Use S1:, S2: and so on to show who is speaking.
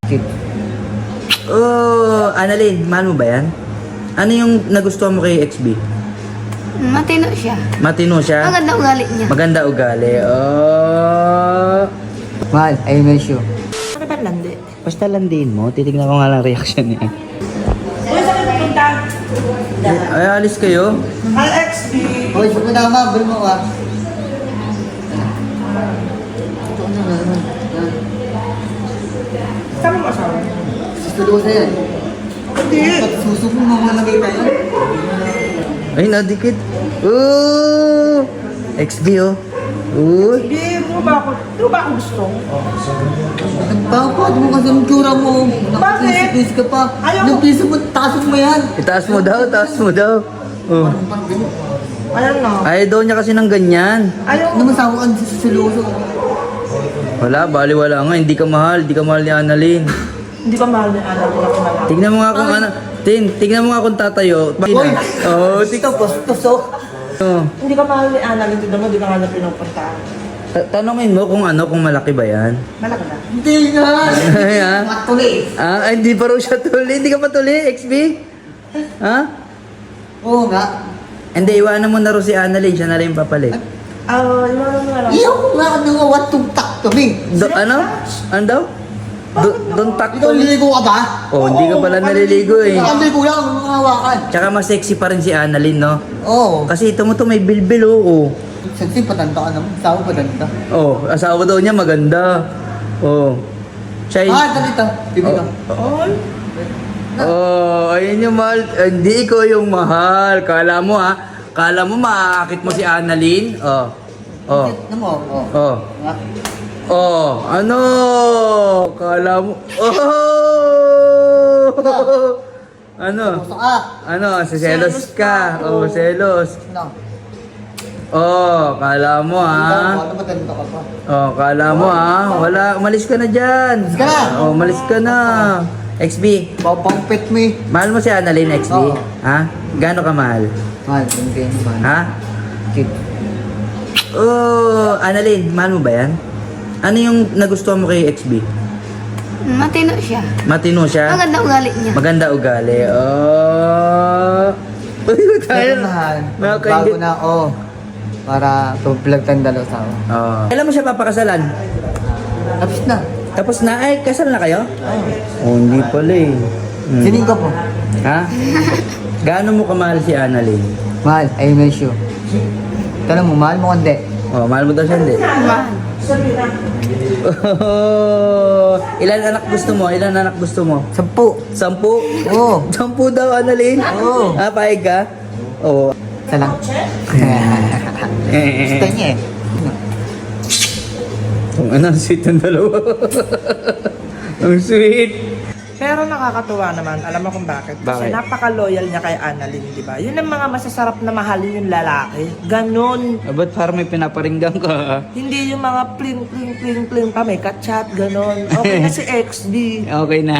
S1: Kid.
S2: Oh, Annalyn, mahal mo ba yan? Ano yung nagustuhan mo kay XB?
S3: Matino siya.
S2: Matino siya?
S3: Maganda ugali niya.
S2: Maganda ugali. Oh.
S1: Mahal, I miss you.
S3: Ano ba landi?
S2: Basta landiin mo, titignan ko nga lang reaction niya.
S4: Uy, saan kayo pupunta?
S2: Ay, alis kayo?
S4: Mahal XB.
S1: Hoy, suko na ma, bal mo ka.
S4: Saan mo asawa?
S1: Susulo ko sa'yo.
S4: Hindi.
S1: Susok mo mga lagay tayo.
S2: Ay, nadikit. Oh! XB oh. Oh.
S4: Hindi mo ba ako gusto?
S1: Ang tapad mo kasi ang tsura mo. Nakapis ka pa.
S4: Ayaw
S1: Yung
S4: mo.
S1: piso mo, taas mo yan.
S2: Itaas mo daw, taas mo daw. Oh.
S4: Ayan na.
S2: Ayaw daw niya kasi ng ganyan.
S4: Ayaw
S1: Ano masawa ka sa susulo?
S2: Wala, baliwala nga. Hindi ka mahal ni Annalyn.
S4: Hindi ka mahal ni Ana kung ako malaki.
S2: Tignan mo nga kung ano. Tignan mo nga kung tatayo.
S1: Hoy!
S2: Oh,
S1: Ikaw, bastos oh.
S2: oh.
S4: Hindi ka mahal ni Ana, hindi naman, hindi ka nga na pinupuntahan.
S2: Tanongin mo kung ano, kung malaki ba yan.
S4: Malaki na.
S1: Hindi nga.
S2: Ay, ah.
S1: Matuli.
S2: Ah, hindi pa raw siya tuli. Hindi ka pa tuli, XB? Ha?
S1: Oo nga.
S2: Hindi, iwanan mo na raw si Annalyn. Siya na rin yung papalit.
S4: Iwanan mo na lang.
S1: Iyaw nga nang awat tumtak kami.
S2: Ano? Ano daw? Don't talk
S1: Ikaw,
S2: to me.
S1: liligo ka ba?
S2: Oh, hindi ka pala naliligo eh.
S1: Nakaligo lang, mga hawakan.
S2: Tsaka mas sexy pa rin si Annalyn, no?
S1: Oo.
S2: Kasi ito mo to may bilbil, oh.
S1: Sexy, patanda ka naman. Sawa patanda.
S2: Oh, asawa daw niya maganda. Oh. Siya yung...
S1: Dito. Bibi ka.
S4: Oy.
S2: Oh, ayun yung mahal. Hindi ikaw yung mahal. Kala mo ha? Kala mo maaakit mo si Annalyn? Oh. Oh.
S1: Ano mo? Oo.
S2: Oh.
S1: Nga.
S2: Oh, ano? Kala mo... Oh! Ano?
S1: Gusto ka?
S2: Ano? Selos ka. Oh, selos.
S1: Ano?
S2: Oh, kala mo ha?
S1: Ano matanda ka pa?
S2: Oh, kala mo ha? Wala, umalis ka na dyan.
S1: Umalis ka na.
S2: Oh, umalis ka na. XB,
S1: Pampit mo eh.
S2: mahal mo si Annalyn, XB?
S1: Oo.
S2: Ha? Gaano ka mahal?
S1: Mahal, hindi mahal.
S2: Ha?
S1: Kid.
S2: Oh, Annalyn, mahal mo ba yan? Ano yung nagustuhan mo kay XB?
S3: Matino siya.
S2: Matino siya?
S3: Maganda ugali niya.
S2: Maganda ugali. Oh. Uy, tayo.
S1: Pero mahal,
S2: Mga
S1: bago
S2: kaingit.
S1: na ako. Para tumplag tayong dalawa sa ako.
S2: Oh. Kailan mo siya papakasalan?
S1: Tapos na.
S2: Tapos na, ay, kasal na kayo? Oh, hindi pala eh. Hmm.
S1: Sining ko po.
S2: Ha? Gaano mo kamahal si Annalyn?
S1: Mahal, I miss you. Tanong mo, mahal mo kundi.
S2: Oh, mahal mo daw siya, hindi?
S3: Mahal.
S4: Sabi na.
S2: Oh, ilan anak gusto mo? Ilan anak gusto mo?
S1: 10.
S2: 10?
S1: Oo.
S2: 10 daw, Annalyn?
S1: Oo.
S2: Ah, paig ka? Oo.
S1: Isa lang. Gusto niya eh.
S2: Kung ano, ang sweet ng dalawa. Ang sweet.
S4: Pero nakakatuwa naman, alam mo kung bakit?
S2: Bakit?
S4: Kasi napaka-loyal niya kay Annalyn, di ba? Yun ang mga masasarap na mahalin yung lalaki. Ganon.
S2: Ah, ba't parang may pinaparinggan ka?
S4: Hindi yung mga pling pa, may kachat, ganon. Okay na si XD.
S2: Okay na.